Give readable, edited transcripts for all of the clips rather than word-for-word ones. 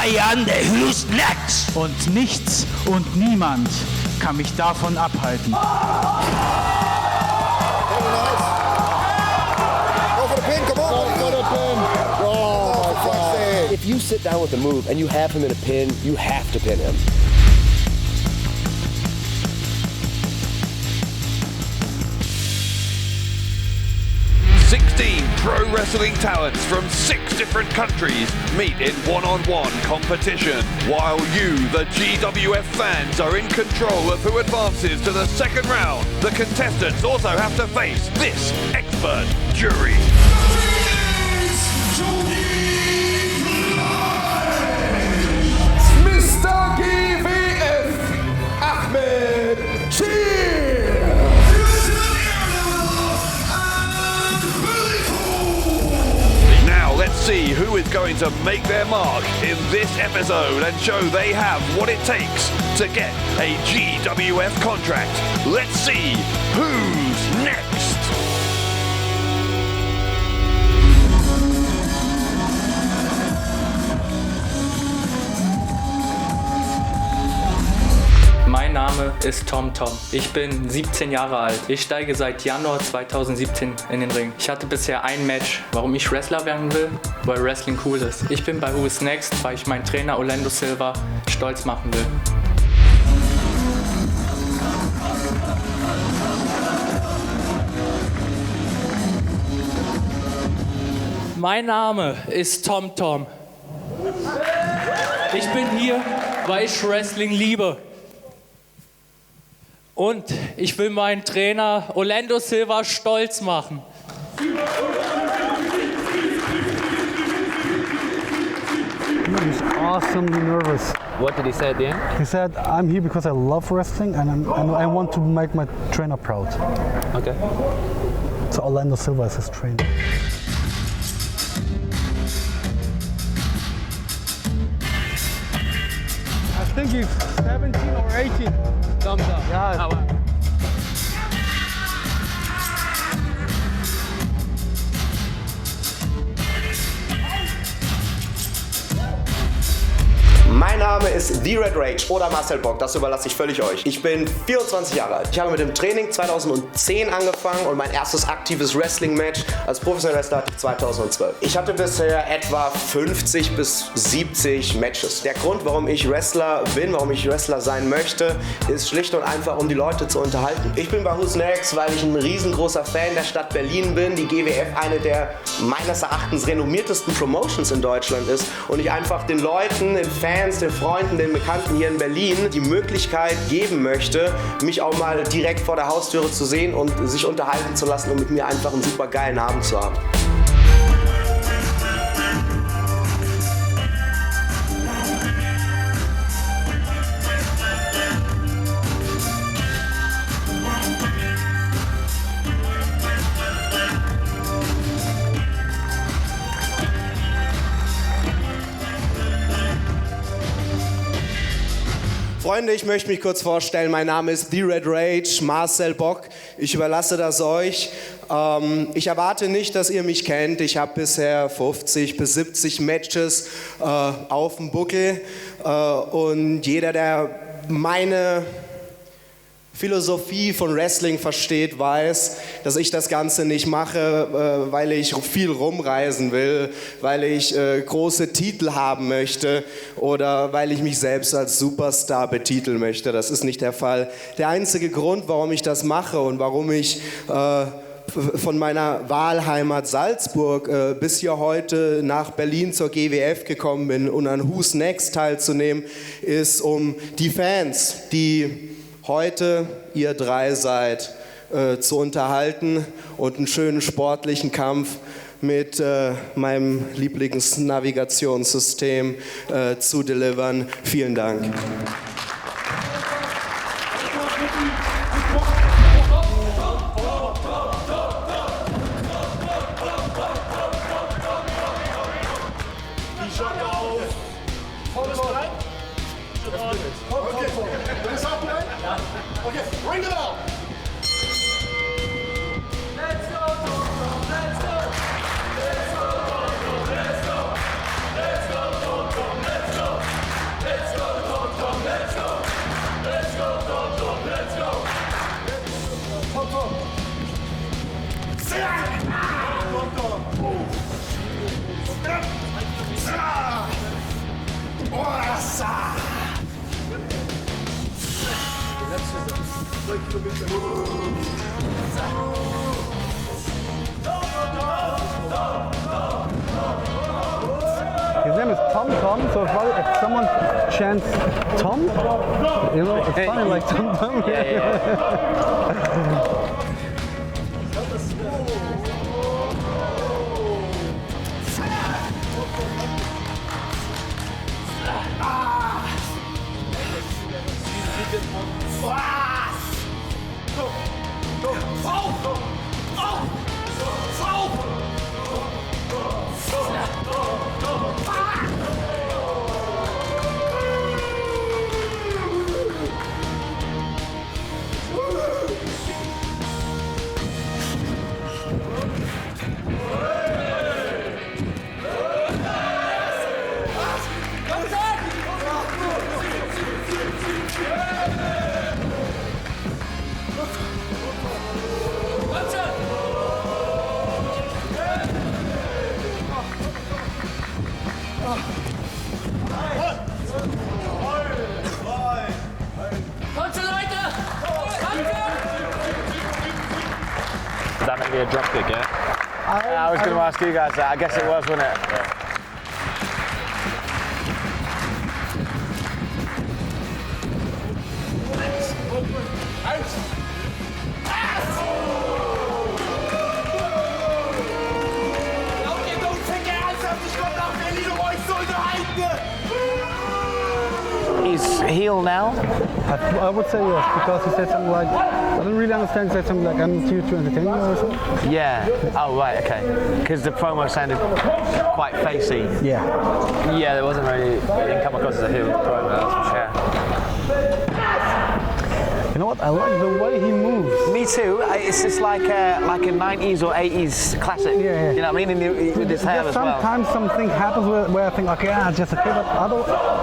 feiern, who's next? Und nichts und niemand kann mich davon abhalten. Go for the pin, come on! Go for the pin! Oh my God. If you sit down with the move and you have him in a pin, you have to pin him. 16 pro wrestling talents from 6 different countries meet in one-on-one competition, while you, the GWF fans, are in control of who advances to the second round. The contestants also have to face this expert jury. Mr. GWF, Ahmed, Let's see who is going to make their mark in this episode and show they have what it takes to get a GWF contract. Let's see who's next. Mein Name ist Tom. Ich bin 17 Jahre alt. Ich steige seit Januar 2017 in den Ring. Ich hatte bisher ein Match. Warum ich Wrestler werden will? Weil Wrestling cool ist. Ich bin bei Who's Next, weil ich meinen Trainer Orlando Silva stolz machen will. Mein Name ist Tom. Ich bin hier, weil ich Wrestling liebe. Und ich will meinen Trainer Orlando Silva stolz machen. He's awesomely nervous. What did he say at the end? He said, I'm here because I love wrestling and I want to make my trainer proud. Okay. So Orlando Silva is his trainer. I think he's 17 or 18. Thumbs up. Yeah. Oh, wow. Mein Name ist The Red Rage oder Marcel Bock, das überlasse ich völlig euch. Ich bin 24 Jahre alt. Ich habe mit dem Training 2010 angefangen und mein erstes aktives Wrestling-Match als professioneller Wrestler hatte ich 2012. Ich hatte bisher etwa 50 bis 70 Matches. Der Grund, warum ich Wrestler bin, warum ich Wrestler sein möchte, ist schlicht und einfach, um die Leute zu unterhalten. Ich bin bei Who's Next, weil ich ein riesengroßer Fan der Stadt Berlin bin, die GWF eine der meines Erachtens renommiertesten Promotions in Deutschland ist und ich einfach den Leuten, den Fans, den Freunden, den Bekannten hier in Berlin die Möglichkeit geben möchte, mich auch mal direkt vor der Haustüre zu sehen und sich unterhalten zu lassen und mit mir einfach einen super geilen Abend zu haben. Freunde, ich möchte mich kurz vorstellen. Mein Name ist The Red Rage, Marcel Bock. Ich überlasse das euch. Ich erwarte nicht, dass ihr mich kennt. Ich habe bisher 50 bis 70 Matches auf dem Buckel. Und jeder, der meine Philosophie von Wrestling versteht, weiß, dass ich das Ganze nicht mache, weil ich viel rumreisen will, weil ich große Titel haben möchte oder weil ich mich selbst als Superstar betiteln möchte. Das ist nicht der Fall. Der einzige Grund, warum ich das mache und warum ich von meiner Wahlheimat Salzburg bis hier heute nach Berlin zur GWF gekommen bin und an Who's Next teilzunehmen, ist, um die Fans, die heute ihr drei seid, zu unterhalten und einen schönen sportlichen Kampf mit meinem Lieblingsnavigationssystem zu delivern. Vielen Dank. Okay, ring it out. Let's go, let's go. Let's go, let's go. Let's go, let's go. His name is Tom Tom, so if someone chants Tom, you know, it's funny like Tom Tom. That may be a drop kick, yeah? I was going to ask you guys that. I guess it was, wasn't it? Yeah. He's heel now? I would say yes, because he said something like, I don't really understand, he said something like, I'm here to entertain you or something. Yeah. Oh, right, okay. Because the promo sounded quite facey. Yeah. Yeah, there wasn't really, it didn't come across as a heel promo, that's for sure. You know what? I like the way he moves. Me too. It's just like a 90s or 80s classic. Yeah. You know what I mean? With his hair as well. Sometimes something happens where I think, okay, just okay, but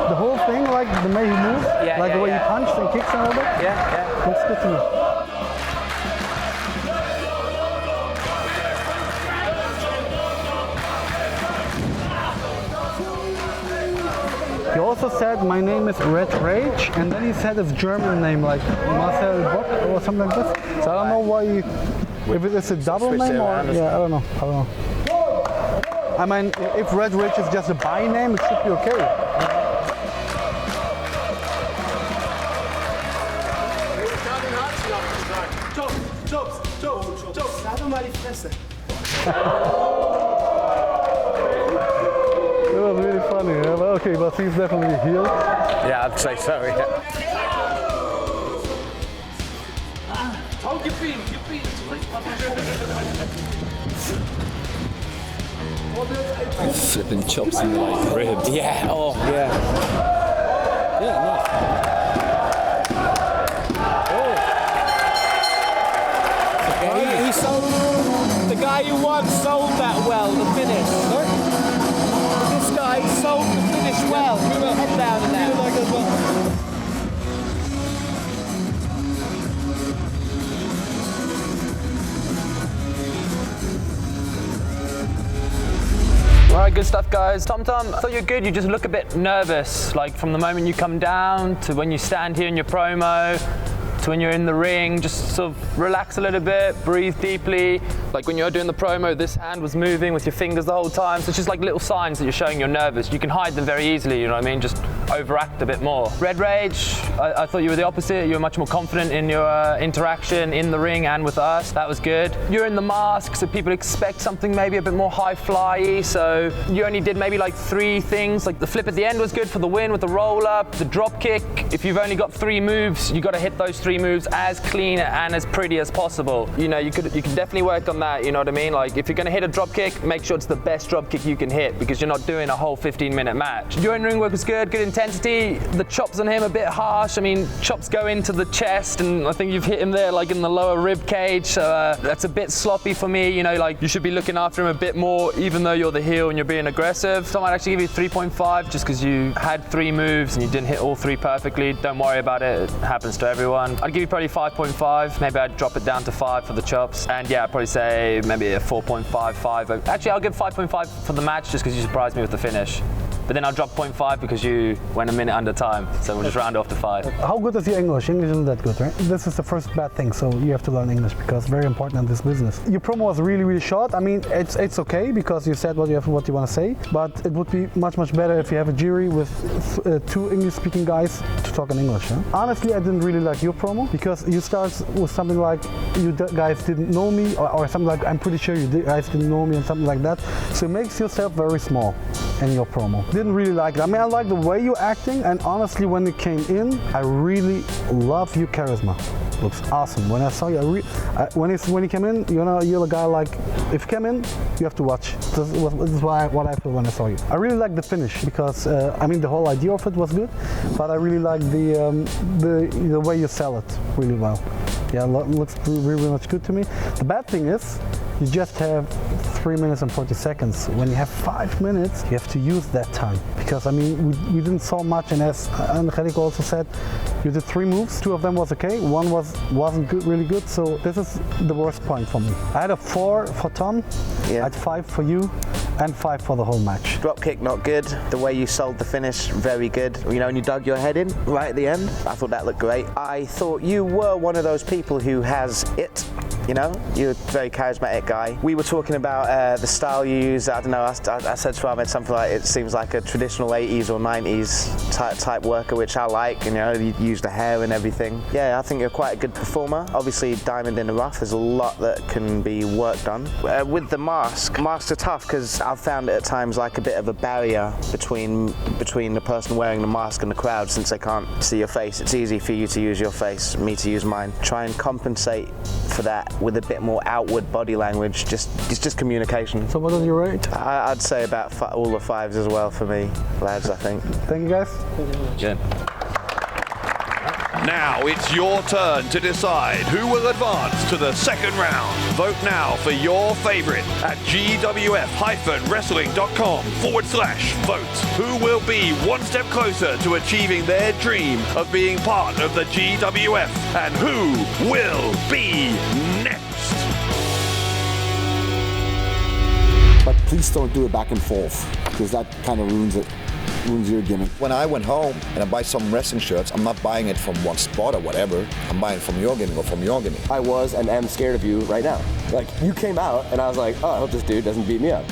the whole thing, like the way he moves, the way he punches and kicks and all that. Yeah. Looks good to me. He also said, my name is Red Rage, and then he said his German name, like Marcel Bock or something like this. So I don't know why, if it is a double name or, I don't know. I mean, if Red Rage is just a by name, it should be okay. It was really funny, yeah? But okay, but he's definitely healed. Yeah, I'd say so, yeah. Flipping chops in the like ribs. Yeah, oh, yeah. Yeah, nice. He sold, the guy who won sold that well, the finish. This guy sold the finish well. Head down in there. Alright, good stuff, guys. Tom Tom, I thought you were good. You just look a bit nervous, like from the moment you come down to when you stand here in your promo to when you're in the ring. Just sort of relax a little bit, breathe deeply. Like when you're doing the promo, this hand was moving with your fingers the whole time. So it's just like little signs that you're showing you're nervous. You can hide them very easily, you know what I mean? Just overact a bit more. Red Rage, I thought you were the opposite. You were much more confident in your interaction in the ring and with us. That was good. You're in the mask, so people expect something maybe a bit more high-fly-y. So you only did maybe like 3 things. Like the flip at the end was good for the win with the roll-up, the drop kick. If you've only got 3 moves, you got to hit those 3 moves as clean and as pretty as possible. You know, you could definitely work on that, you know what I mean? Like if you're going to hit a drop kick, make sure it's the best drop kick you can hit because you're not doing a whole 15-minute match. Your in-ring work was good intensity. The chops on him a bit harsh. I mean, chops go into the chest and I think you've hit him there like in the lower rib cage, so that's a bit sloppy for me. You know, like you should be looking after him a bit more even though you're the heel and you're being aggressive. So I might actually give you 3.5 just because you had 3 moves and you didn't hit all 3 perfectly. Don't worry about it. It happens to everyone. I'd give you probably 5.5. Maybe I'd drop it down to 5 for the chops. And yeah, I'd probably say maybe a 4.5, 5. Actually, I'll give 5.5 for the match just because you surprised me with the finish. but then I'll drop 0.5 because you went a minute under time. So we'll just round off to 5. How good is your English? English isn't that good, right? This is the first bad thing, so you have to learn English because it's very important in this business. Your promo was really, really short. I mean, it's okay because you said what you want to say, but it would be much, much better if you have a jury with 2 English-speaking guys to talk in English. Huh? Honestly, I didn't really like your promo because you start with something like, you guys didn't know me, or something like, I'm pretty sure you guys didn't know me, and something like that. So it makes yourself very small in your promo. Didn't really like it. I mean, I like the way you're acting, and honestly, when you came in, I really love your charisma. Looks awesome. When I saw you, when you came in, you know, you're a guy like, if you come in, you have to watch. This is what I feel when I saw you. I really like the finish because, I mean, the whole idea of it was good, but I really like the way you sell it really well. Yeah, looks really much good to me. The bad thing is, you just have 3 minutes and 40 seconds. When you have 5 minutes, you have to use that time. Because I mean, we didn't saw much, and as Angelico also said, you did 3 moves. 2 of them was okay, 1 wasn't good, really good. So this is the worst point for me. I had a 4 for Tom, I had 5 for you, and 5 for the whole match. Drop kick not good. The way you sold the finish, very good. You know, when you dug your head in right at the end, I thought that looked great. I thought you were one of those people who has it. You know, you're a very charismatic guy. We were talking about the style you use. I don't know, I said to Ahmed something like, it seems like a traditional 80s or 90s type worker, which I like. You know, you use the hair and everything. Yeah, I think you're quite a good performer. Obviously, diamond in the rough, there's a lot that can be worked on. With the masks are tough because I've found it at times like a bit of a barrier between the person wearing the mask and the crowd, since they can't see your face. It's easy for you to use your face, me to use mine. Try and compensate for that with a bit more outward body language, it's just communication. So what is your rate? I'd say about all the 5s as well for me, lads, I think. Thank you, guys. Good. Now it's your turn to decide who will advance to the second round. Vote now for your favorite at gwf-wrestling.com/vote. Who will be one step closer to achieving their dream of being part of the GWF, and who will be next? But please don't do it back and forth, because that kind of ruins your gimmick. When I went home and I buy some wrestling shirts, I'm not buying it from one spot or whatever. I'm buying from your gimmick or from your gimmick. I was and am scared of you right now. Like, you came out and I was like, oh, I hope this dude doesn't beat me up.